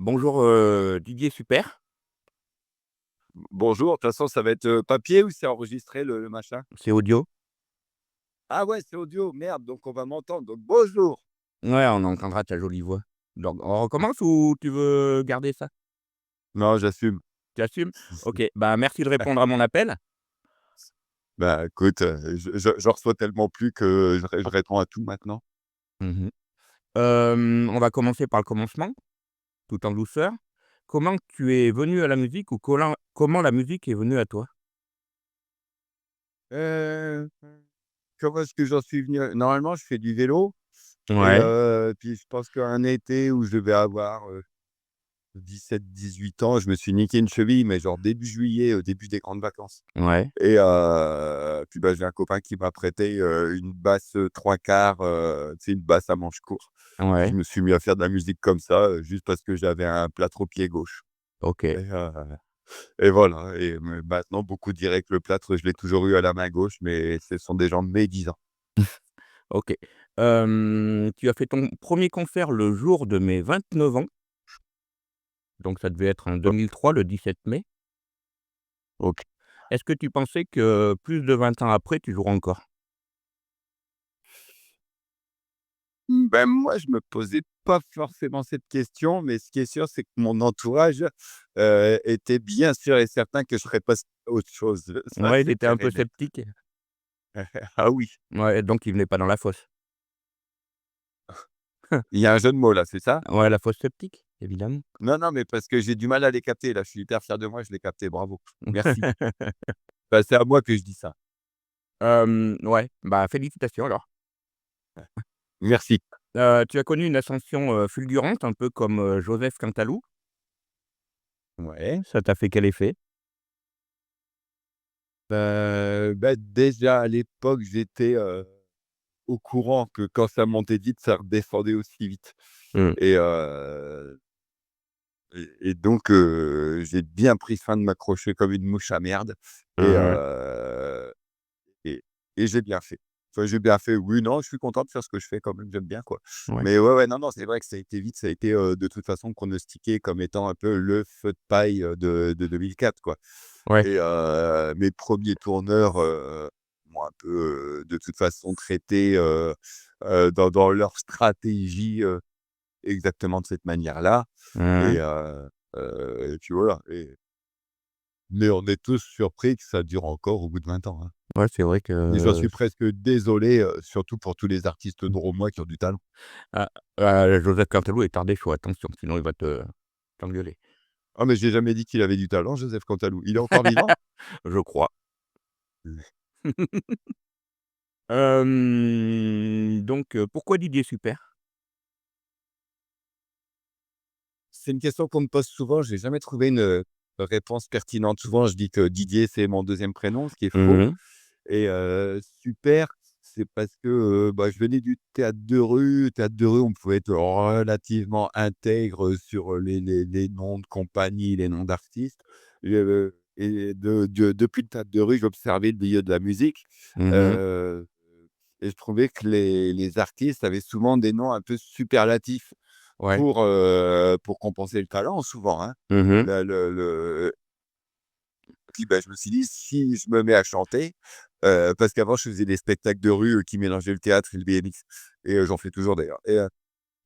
Bonjour, Didier Super, Bonjour, de toute façon, ça va être, papier ou c'est enregistré le machin? c'est audio. Ah ouais, c'est audio, merde, donc on va m'entendre, donc bonjour! Ouais, on entendra ta jolie voix. Donc on recommence ou tu veux garder ça? Non, j'assume. Tu assumes? OK, bah, merci de répondre à mon appel. Bah, écoute, j'en reçois tellement plus que je réponds à tout maintenant. Mmh. On va commencer par le commencement, tout en douceur. Comment tu es venu à la musique ou comment la musique est venue à toi? Heu, Comment est-ce que j'en suis venu normalement, je fais du vélo et Ouais, puis je pense qu'un été où je devais avoir, 17-18 ans, je me suis niqué une cheville, mais genre début juillet, au début des grandes vacances. ouais, Et puis, bah, j'ai un copain qui m'a prêté, une basse, 3/4, tu sais, une basse à manche court. Je ouais, me suis mis à faire de la musique comme ça, juste parce que j'avais un plâtre au pied gauche OK, et voilà et maintenant beaucoup diraient que le plâtre, je l'ai toujours eu à la main gauche, mais ce sont des gens médisants. OK. Tu as fait ton premier concert le jour de mes 29 ans, donc ça devait être en 2003, le 17 mai. OK. Est-ce que tu pensais que plus de 20 ans après, tu joueras encore? Ben, moi, je me posais pas forcément cette question, mais ce qui est sûr, c'est que mon entourage, était bien sûr et certain que je ferais pas autre chose. Ça, Ouais, il c'est était un clair et peu net. sceptique? Ah oui, Ouais, donc il venait pas dans la fosse. il y a un jeu de mots là, c'est ça? Ouais, la fosse septique, évidemment. Non, non, mais parce que j'ai du mal à les capter là, je suis hyper fier de moi, je l'ai capté, bravo. Merci. Bah, c'est à moi que je dis ça. Ouais, bah, félicitations alors. Merci. Tu as connu une ascension, fulgurante, un peu comme, Joseph Cantalou. Ouais. Ça t'a fait quel effet? Bah, déjà à l'époque, j'étais, au courant que quand ça montait vite, ça redescendait aussi vite Mmh. et donc j'ai bien pris soin de m'accrocher comme une mouche à merde et Mmh. heu et j'ai bien fait. Enfin, j'ai bien fait, oui, non, je suis content de faire ce que je fais quand même, j'aime bien, quoi. Ouais. Mais ouais, ouais, non, non, c'est vrai que ça a été vite, ça a été, de toute façon pronostiqué comme étant un peu le feu de paille, de 2004, quoi Ouais. et mes premiers tourneurs, m'ont un peu, de toute façon traité, dans leur stratégie, exactement de cette manière-là et Mmh. puis voilà mais on est tous surpris que ça dure encore au bout de 20 ans, hein. Ouais, c'est vrai Et j'en que suis presque désolé, surtout pour tous les artistes drômois qui ont du talent. ah, Joseph Cantalou est ardéchois, attention, sinon il va t'engueuler. Ah mais j'ai jamais dit qu'il avait du talent, Joseph Cantalou. Il est encore vivant? Je crois. Mmh. Donc pourquoi Didier Super? C'est une question qu'on me pose souvent, j'ai jamais trouvé une, réponse pertinente. Souvent, je dis que Didier, c'est mon deuxième prénom, ce qui est faux Mmh. et super, c'est parce que, bah, je venais du théâtre de rue. Théâtre de rue, on pouvait être relativement intègre, sur, les noms de compagnie, les noms d'artistes et depuis le théâtre de rue, j'observais le milieu de la musique, Mmh. heu et je trouvais que les artistes avaient souvent des noms un peu superlatifs Ouais. pour compenser le talent souvent, hein. Mmh. Le Puis, bah, je me suis dit: «Si je me mets à chanter», parce qu'avant je faisais des spectacles de rue, qui mélangeaient le théâtre et le BMX et j'en fais toujours d'ailleurs et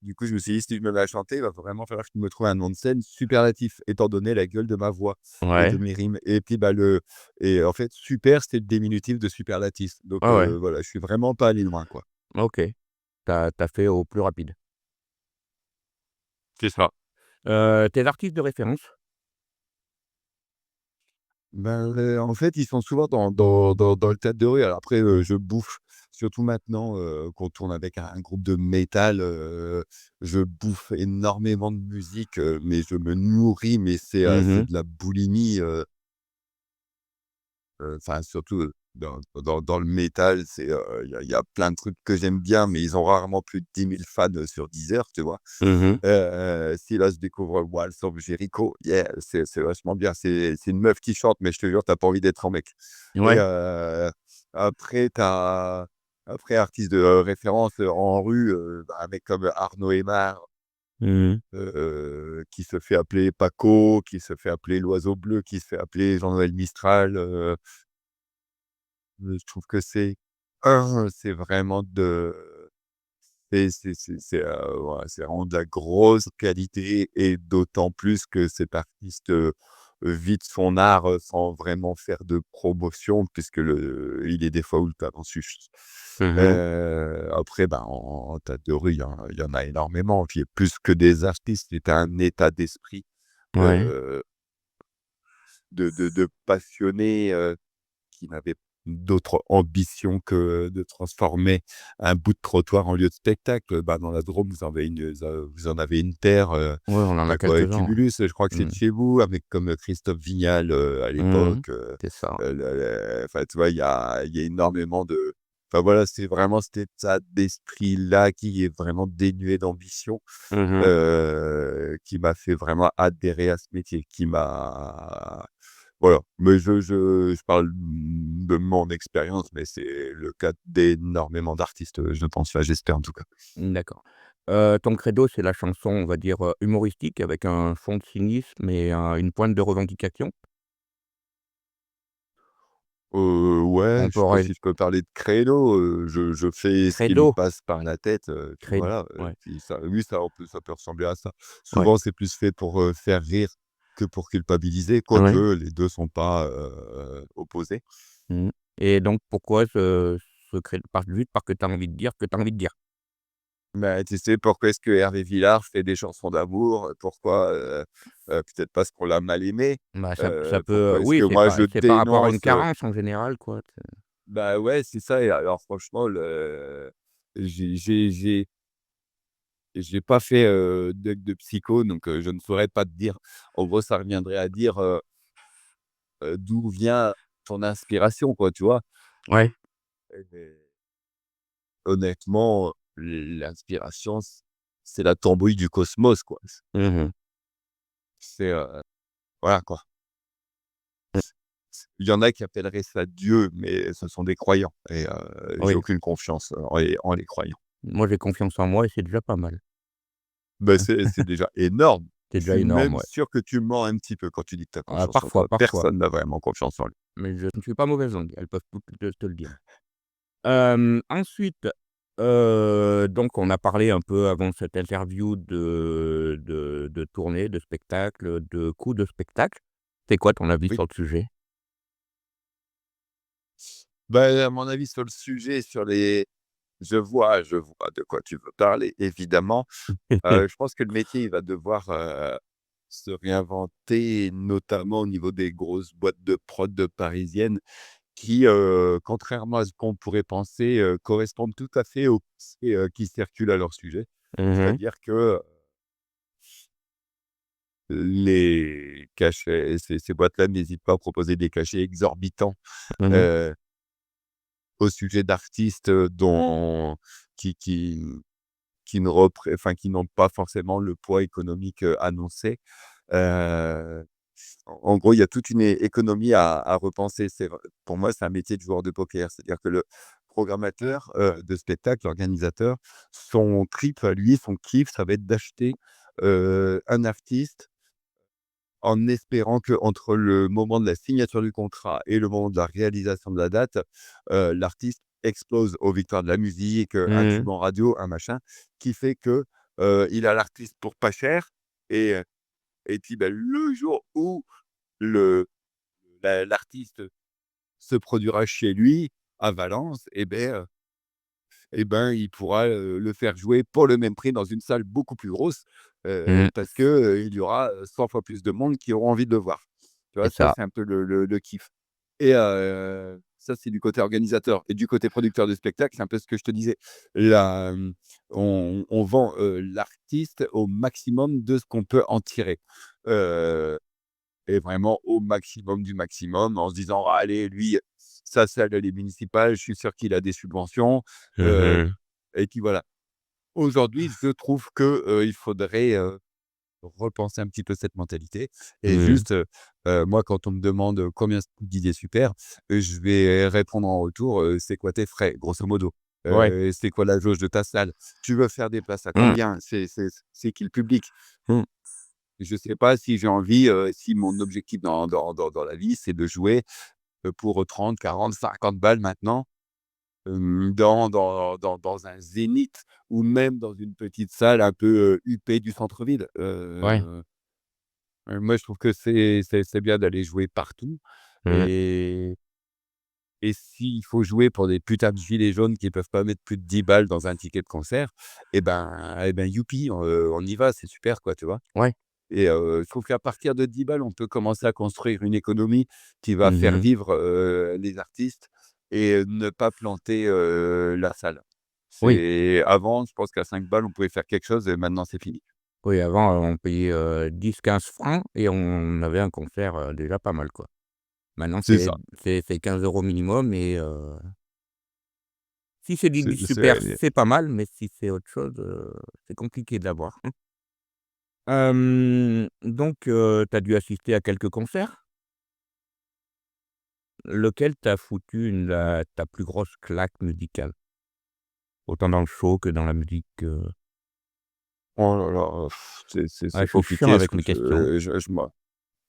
du coup je me suis dit: «Si je me mets à chanter, il va vraiment falloir que je me trouve un nom de scène superlatif», étant donné la gueule de ma voix et de Ouais. mes rimes et puis, bah, en fait super, c'était le diminutif de superlatif donc Ouais, ouais. voilà, je suis vraiment pas allé loin, quoi. OK. Tu as fait au plus rapide. C'est ça. Tes artistes de référence? Ben, en fait, ils sont souvent dans le théâtre de rue. Alors après, je bouffe, surtout maintenant, qu'on tourne avec un groupe de métal, je bouffe énormément de musique, mais je me nourris, mais c'est Mmh. de la boulimie, enfin surtout, dans le métal, il y a plein de trucs que j'aime bien, mais ils ont rarement plus de 10 000 fans, sur Deezer, tu vois? Mmh. Si là, je découvre Walls of Jericho, yeah, c'est vachement bien. C'est une meuf qui chante, mais je te jure, tu as pas envie d'être un mec et Ouais. après tu as après artiste de, référence, en rue, bah, un mec comme Arnaud Aimard, Mmh. qui se fait appeler Paco, qui se fait appeler l'Oiseau Bleu, qui se fait appeler Jean-Noël Mistral, je trouve que c'est vraiment ouais, c'est vraiment de la grosse qualité et d'autant plus que cet artiste, vit de son art, sans vraiment faire de promotion puisque il est des fois où le talent suffit. Mmh. Après, ben, en tas de rue, il y en a énormément. Puis plus que des artistes, c'est un état d'esprit, Ouais. heu, de passionnés, qui n'avait d'autre ambition que de transformer un bout de trottoir en lieu de spectacle. Bah, dans la Drôme, vous en avez une paire, Ouais, on en a bah, quoi, avec quelques-uns, Cumulus, je crois que c'est ouais. de chez vous, avec comme Christophe Vignal, à Mmh. l'époque, C'est ça. enfin, tu vois, il y a énormément de enfin, voilà, c'est vraiment cet état d'esprit-là qui est vraiment dénué d'ambition, Mmh. qui m'a fait vraiment adhérer à ce métier, qui m'a voilà, mais je parle de mon expérience, mais c'est le cas d'énormément d'artistes, je pense, enfin, j'espère en tout cas. D'accord. Ton credo, c'est la chanson, on va dire, humoristique avec un fond de cynisme et une pointe de revendication? Ouais, On je sais pas pourrait si je peux parler de credo, je fais ce qui me credo, passe par la tête, puis cred voilà, ouais, puis ça oui, ça peut ressembler à ça. ouais. Souvent, c'est plus fait pour, faire rire que pour culpabiliser, quoique Ouais. les 2 sont pas, opposés. Mmh. Et donc pourquoi ce credo? Juste parce que tu as envie de dire ce que tu as envie de dire? Bah, tu sais, pourquoi est-ce que Hervé Villard fait des chansons d'amour? Pourquoi, peut-être parce qu'on l'a mal aimé? Bah, ça peut, Pourquoi est-ce oui, que moi je c'est par rapport à une dénonce, carence en général, quoi, bah, ouais, c'est ça et alors franchement j'ai j'ai j'ai j'ai pas fait, de psycho donc je ne saurais pas te dire. En gros, ça reviendrait à dire, d'où vient ton inspiration, quoi, tu vois? Ouais. Et honnêtement, l'inspiration, c'est la tambouille du cosmos, quoi. Mmh. C'est, voilà, quoi. Il y en a qui appelleraient ça Dieu, mais ce sont des croyants et j'ai Oui. aucune confiance en les croyants. Moi, j'ai confiance en moi et c'est déjà pas mal. Bah, c'est déjà énorme. C'est Je déjà suis énorme, même ouais. sûr que tu mens un petit peu quand tu dis que tu as confiance en Parfois, toi. parfois, Personne n'a vraiment confiance en lui. mais je ne suis pas mauvaise langue, elles peuvent toutes te le dire. Ensuite, donc on a parlé un peu avant cette interview de tournées, de spectacles, de coûts de spectacle. C'est quoi ton avis Oui. sur le sujet? Bah, à mon avis sur le sujet, je vois de quoi tu veux parler, évidemment. Je pense que le métier, il va devoir, se réinventer, notamment au niveau des grosses boîtes de prod parisiennes qui, contrairement à ce qu'on pourrait penser, correspondent tout à fait aux pensées, qui circulent à leur sujet. Mmh. C'est-à-dire que, les cachets ces boîtes-là n'hésitent pas à proposer des cachets exorbitants, Mmh. heu, au sujet d'artistes, dont qui qui ne repré enfin, qui n'ont pas forcément le poids économique, annoncé. Heu, en gros, il y a toute une économie à repenser. C'est vrai pour moi, c'est un métier de joueur de poker. C'est-à-dire que le programmateur, de spectacle, l'organisateur, son trip à lui, son kiff, ça va être d'acheter, un artiste en espérant qu'entre le moment de la signature du contrat et le moment de la réalisation de la date, l'artiste explose aux victoires de la musique, un tube Mmh. en radio, un machin, qui fait que, il a l'artiste pour pas cher et et puis, bah, le jour où le l'artiste se produira chez lui, à Valence et ben, il pourra, le faire jouer pour le même prix dans une salle beaucoup plus grosse, Mmh. parce que, il y aura, 100 fois plus de monde qui auront envie de le voir. Tu vois? C'est Ça, ça. c'est un peu le kiff et ça, c'est du côté organisateur et du côté producteur de spectacle, c'est un peu ce que je te disais. On vend, l'artiste au maximum de ce qu'on peut en tirer, heu et vraiment au maximum du maximum en se disant: «Ah allez, lui, sa salle, elle est municipale, je suis sûr qu'il a des subventions», heu Mmh. et puis voilà. Aujourd'hui, je trouve que, il faudrait, repenser un petit peu cette mentalité et Mmh. juste, moi, quand on me demande, combien ça coûte d'idées super, je vais répondre en retour, «C'est quoi tes frais?» grosso modo. Ouais. C'est quoi la jauge de ta salle? Tu veux faire des places à Mmh. combien? C'est qui le public? Mmh. Je sais pas si j'ai envie, si mon objectif dans la vie, c'est de jouer, pour 30, 40, 50 balles maintenant, dans un zénith ou même dans une petite salle un peu, huppée du centre-ville. Ouais. Moi, je trouve que c'est bien d'aller jouer partout Mmh. et s'il faut jouer pour des putains de gilets jaunes qui peuvent pas mettre plus de 10 balles dans un ticket de concert, youpi, on y va, c'est super quoi, tu vois? Ouais. Et je trouve qu'à partir de 10 balles, on peut commencer à construire une économie qui va Mmh faire mh. vivre, les artistes et ne pas planter, la salle. Oui. C'est avant, je pense qu'à 5 balles, on pouvait faire quelque chose et maintenant c'est fini. Oui, avant, on payait, 10-15 francs et on avait un concert, déjà pas mal, quoi. Maintenant, C'est ça. c'est 15 € minimum et si c'est du super, C'est c'est pas mal, mais si c'est autre chose, c'est compliqué d'avoir. Donc tu as dû assister à quelques concerts? Lequel t'a foutu ta plus grosse claque musicale? Autant dans le show que dans la musique, oh là là, Ouais, c'est je suis chiant compliqué parce avec que mes questions.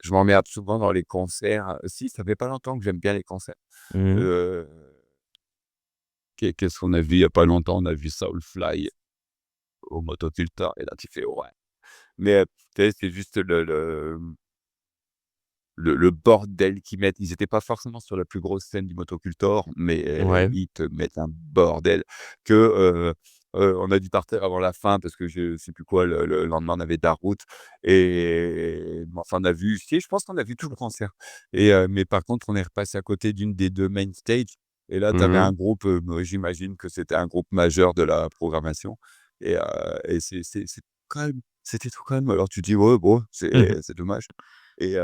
je m'emmerde souvent dans les concerts. Si, ça fait pas longtemps que j'aime bien les concerts. Mmh mh. Heu, qu'est-ce qu'on a vu il y a pas longtemps? On a vu Soulfly au Motocultor et là tu fais: «Ouais». Mais, tu sais, c'est juste le bordel qu'ils mettent. Ils étaient pas forcément sur la plus grosse scène du Motocultor, mais Ouais. ils te mettent un bordel que, on a dû partir avant la fin parce que je sais plus quoi, le lendemain, on avait de la route et enfin, on a vu si, je pense qu'on a vu tout le concert et mais par contre, on est repassé à côté d'une des 2 main stage et là, tu avais Mmh un mh. groupe, moi, j'imagine que c'était un groupe majeur de la programmation et c'est quand même c'était tout calme. Alors tu dis: «Ouais, bon, Mmh. c'est dommage» et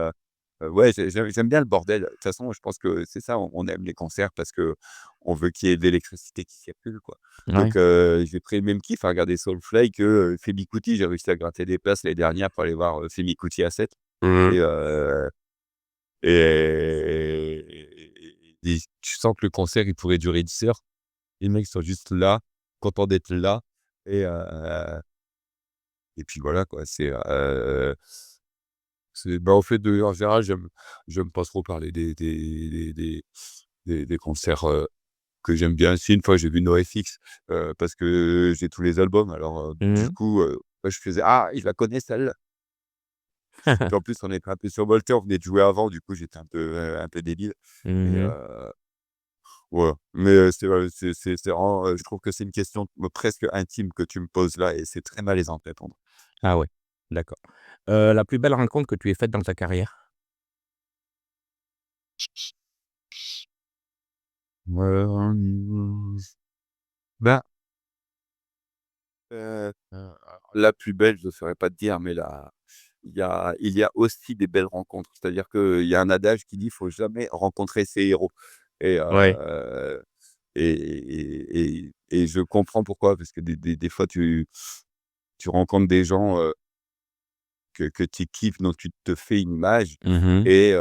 ouais, j'aime bien le bordel. De toute façon, je pense que c'est ça, on aime les concerts parce qu'on veut qu'il y ait de l'électricité qui circule, quoi. Ouais. Donc j'ai pris le même kiff à regarder Soulfly que, Fela Kuti. J'ai réussi à gratter des places l'année dernière pour aller voir, Fela Kuti à 7 Mmh mh. et et tu sens que le concert, il pourrait durer 10 heures. Les mecs sont juste là, contents d'être là et puis voilà, quoi. En fait, en général, j'aime pas trop parler des concerts, que j'aime bien. Si, une fois, j'ai vu NoFX, parce que j'ai tous les albums. Alors, Mmh du mh. coup, ouais, je faisais: «Ah, je la connais celle-là». Puis en plus, on était un peu survoltés, on venait de jouer avant, du coup, j'étais un peu débile et Mmh mh. voilà. Mais, c'est vraiment, je trouve que c'est une question, presque intime que tu me poses là et c'est très malaisant de répondre. Ah ouais, d'accord. La plus belle rencontre que tu aies faite dans ta carrière? Ben, la plus belle, je ne saurais pas te dire, mais il y a aussi des belles rencontres. C'est-à-dire qu'il y a un adage qui dit: «Il faut jamais rencontrer ses héros» et Ouais. je comprends pourquoi, parce que des fois tu rencontres des gens, que tu kiffes, dont tu te fais une image Mmh mh. et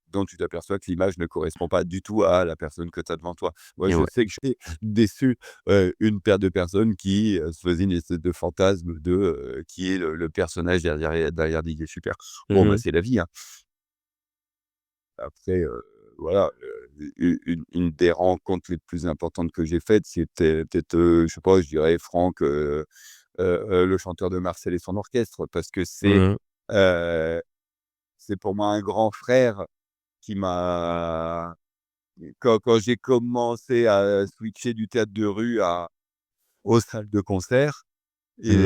dont tu t'aperçois que l'image ne correspond pas du tout à la personne que tu as devant toi. Moi, Et je ouais. sais que j'ai déçu, une paire de personnes qui, se faisaient une espèce de fantasme de, qui est le personnage derrière Didier Super. Bon, Mmh bah, mh. c'est la vie, hein. Après, voilà, une des rencontres les plus importantes que j'ai faites, c'était peut-être, je sais pas, je dirais Franck, le chanteur de Marcel et son orchestre, parce que Mmh mh. heu, c'est pour moi un grand frère qui m'a quand j'ai commencé à switcher du théâtre de rue à aux salles de concert Mmh mh.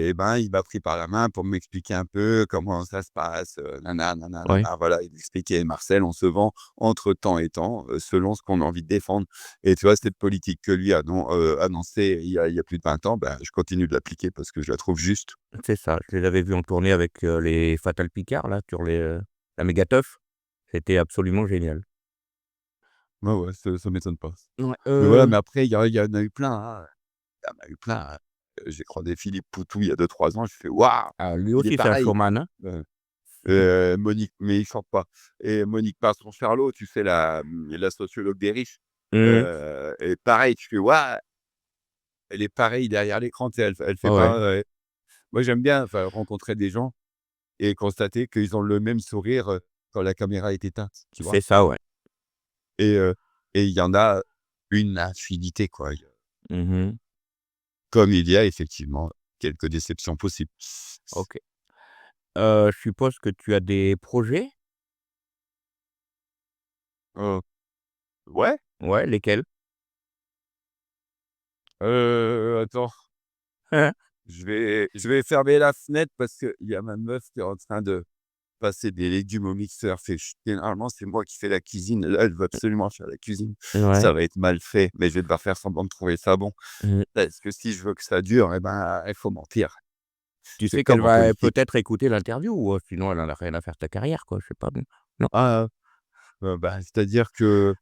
et ben, il m'a pris par la main pour m'expliquer un peu comment ça se passe, nin Ouais. nin voilà, il m'expliquait: «Marcel, on se vend entre temps et temps, selon ce qu'on a envie de défendre» et tu vois, cette politique que lui a annoncée il y a plus de 20 ans, ben, je continue de l'appliquer parce que je la trouve juste. C'est ça, je les avais vus en tournée avec, les Fatal Picard là, sur la méga teuf. C'était absolument génial. Ouais, ouais, ça m'étonne pas. Ouais, Mais voilà, mais après il y en a eu plein, hein. Il y en a eu plein, hein. J'ai croisé Philippe Poutou il y a 2 3 ans, je fais: «Waouh, lui il est aussi c'est un pareil!» showman, hein. heu Monique mais il chante pas et Monique Passon-Charlot, tu sais la sociologue des riches? Mmh. et pareil, tu fais: «Waouh, elle est pareille derrière l'écran», tu sais, elle fait Ouais, pas, moi j'aime bien, enfin, rencontrer des gens et constater qu'ils ont le même sourire, quand la caméra est éteinte, tu vois? c'est ça, ouais. Et heu et il y en a une infinité, quoi. Mmh. Comme il y a effectivement quelques déceptions possibles. OK. Je suppose que tu as des projets? Heu, ouais, Ouais, lesquels? attends, je vais fermer la fenêtre parce qu'il y a ma meuf qui est en train de passer des légumes au mixeur. C'est généralement, c'est moi qui fais la cuisine. Là, elle veut absolument faire la cuisine. Ouais. Ça va être mal fait, mais je vais devoir faire semblant de trouver ça bon. Mmh. Parce que si je veux que ça dure, eh ben, il faut mentir. Tu C'est sais qu'elle comme en va politique. peut-être écouter l'interview ou sinon elle en a rien à faire de ta carrière, quoi, je sais pas, non? Ah, bah, c'est-à-dire que,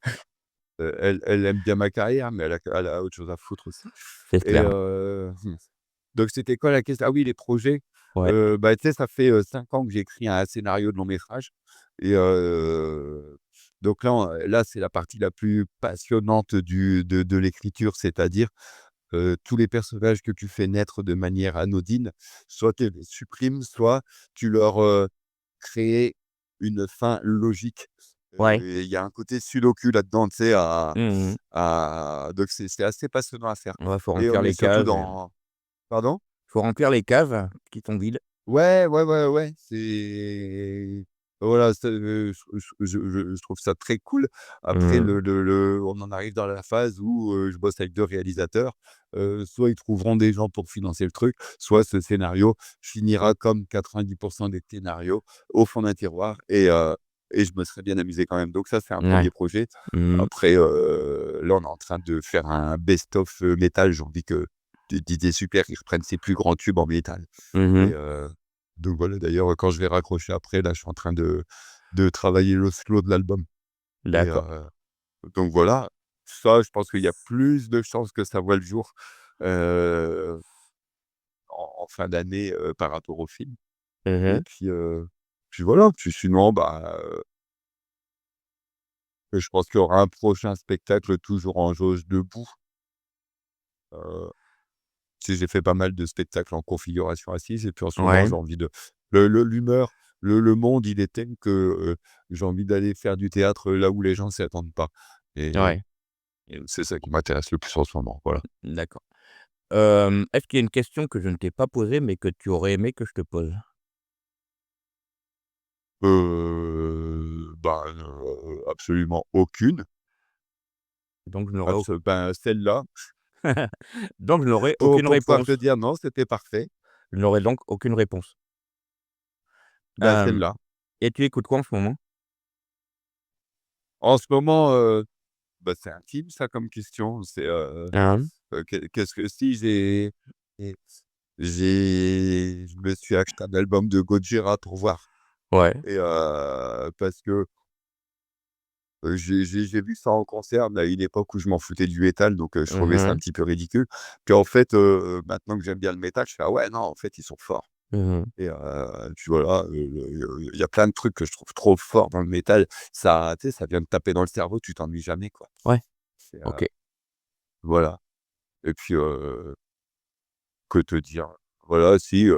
elle aime bien ma carrière, mais elle a autre chose à foutre aussi. C'est Et clair. donc c'était quoi la question? Ah oui, les projets. Ouais, Bah, tu sais, ça fait, 5 ans que j'écris un scénario de long métrage et donc là, c'est la partie la plus passionnante de l'écriture, c'est-à-dire, tous les personnages que tu fais naître de manière anodine, soit tu les supprimes, soit tu leur, crées une fin logique. ouais. Et il y a un côté sudoku là-dedans, tu sais, Mmh mh. donc c'est assez passionnant à faire Ouais, faut et remplir on est les surtout cases, dans pardon? faut remplir les cases qui sont vides. Ouais, ouais, ouais, ouais, c'est voilà, c'est, je trouve ça très cool. Après Mmh. le on en arrive dans la phase où, je bosse avec 2 réalisateurs, soit ils trouveront des gens pour financer le truc, soit ce scénario finira comme 90 des scénarios au fond d'un tiroir et je me serais bien amusé quand même. Donc ça, c'est un Ouais. premier projet. Mmh mh. Après, là, on est en train de faire un best-of, métal. J'ai envie que Didier Super, il reprenne ses plus grands tubes en métal. Et Mmh. donc voilà, d'ailleurs, quand je vais raccrocher après, là, je suis en train de travailler le slow de l'album et D'accord. donc voilà. Ça, je pense qu'il y a plus de chances que ça voit le jour, heu, en fin d'année, par rapport au film et Mmh. puis voilà. Puis sinon, bah, je pense qu'il y aura un prochain spectacle toujours en jauge debout. Heu, Tu sais, j'ai fait pas mal de spectacles en configuration assise et puis en ce moment, Ouais, j'ai envie de l'humeur, le monde, il est tel que, j'ai envie d'aller faire du théâtre, là où les gens s'y attendent pas et ouais, et c'est ça qui m'intéresse le plus en ce moment, voilà. d'accord. Est-ce qu'il y a une question que je ne t'ai pas posée, mais que tu aurais aimé que je te pose? Absolument aucune. Donc je n'aurai au Ben, celle-là, donc je n'aurai pour aucune pour pouvoir te réponse. dire: «Non, c'était parfait», Je n'aurai donc aucune réponse. ben, Hem celle-là. et tu écoutes quoi en ce moment? En ce moment, bah, c'est intime ça comme question. C'est, Hein? qu'est-ce que si je me suis acheté un album de Gojira pour voir Ouais. et parce que, j'ai vu ça en concert, mais à une époque où je m'en foutais du métal, donc je trouvais ça un Mmh. petit peu ridicule. Puis en fait, maintenant que j'aime bien le métal, je fais: «Ah ouais, non, en fait, ils sont forts» Mmh. et puis voilà, il y a plein de trucs que je trouve trop forts dans le métal. Ça, tu sais, ça vient de taper dans le cerveau, tu t'ennuies jamais, quoi. Ouais, C'est, OK. voilà et puis, que te dire? Voilà, si,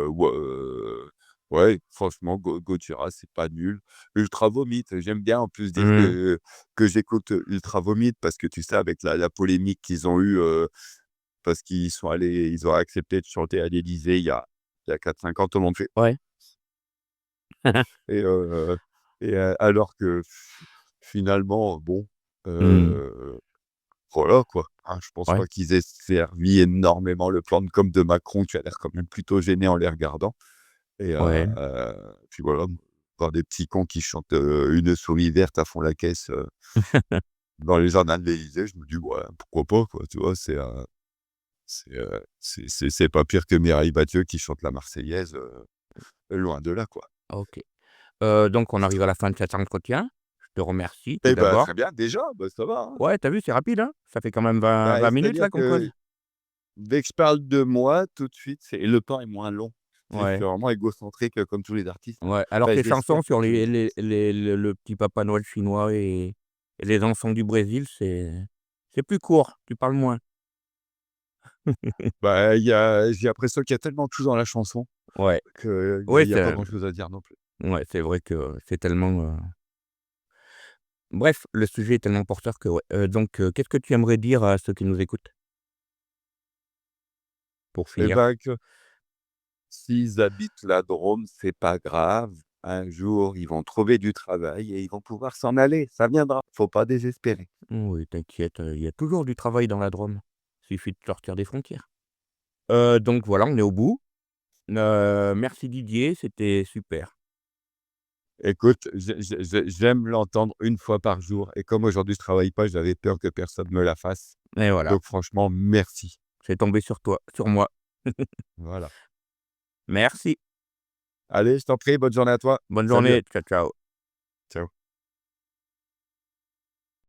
ouais, franchement, Gojira, c'est pas nul. Ultra Vomit, j'aime bien en plus dire Mmh. que j'écoute Ultra Vomit parce que tu sais, avec la polémique qu'ils ont eue, parce ils ont accepté de chanter à l'Élysée il y a 4-5 ans, tout le monde fait Ouais. et alors que finalement, bon, Mmh. heu voilà quoi, hein, je pense Ouais, pas qu'ils aient servi énormément le plan de com de Macron qui a l'air quand même plutôt gêné en les regardant et ouais. puis voilà, voir des petits cons qui chantent, «Une souris verte à fond la caisse», dans les jardins de l'Élysée, je me dis: «Ouais, pourquoi pas quoi?» Tu vois? C'est pas pire que Mireille Mathieu qui chante la Marseillaise, loin de là quoi. OK. Donc on arrive à la fin de cet entretien. Je te remercie tout Eh ben, d'abord. très bien déjà, bah, ça va, hein. Ouais, tu as vu, c'est rapide, hein? Ça fait quand même 20 minutes C'est-à-dire là qu'on que cause. dès que je parle de moi, tout de suite, c'est le temps est moins long. Tu sais, je suis Ouais, vraiment égocentrique, comme tous les artistes. ouais. Alors Enfin, tes je l'espère chansons pour sur tous les les artistes. le petit Papa Noël chinois et les enfants du Brésil, c'est C'est plus court, tu parles moins. Bah, j'ai l'impression qu'il y a tellement de choses dans la chanson Ouais, qu'il ouais, y a pas grand-chose à dire non plus. c'est vrai que c'est tellement, bref, le sujet est tellement porteur que ouais, donc qu'est-ce que tu aimerais dire à ceux qui nous écoutent? Pour Et finir? ben, que s'ils habitent la Drôme, c'est pas grave. Un jour, ils vont trouver du travail et ils vont pouvoir s'en aller. Ça viendra, faut pas désespérer. Oui, t'inquiète, il y a toujours du travail dans la Drôme. Suffit de sortir des frontières. Donc voilà, on est au bout. Merci Didier, c'était super. Écoute, j'aime l'entendre une fois par jour et comme aujourd'hui je travaille pas, j'avais peur que personne me la fasse. Et voilà, Donc franchement, merci. c'est tombé sur toi, sur moi. Voilà. Merci, Allez, je t'en prie, bonne journée à toi. bonne Salut, journée, ciao, ciao. ciao.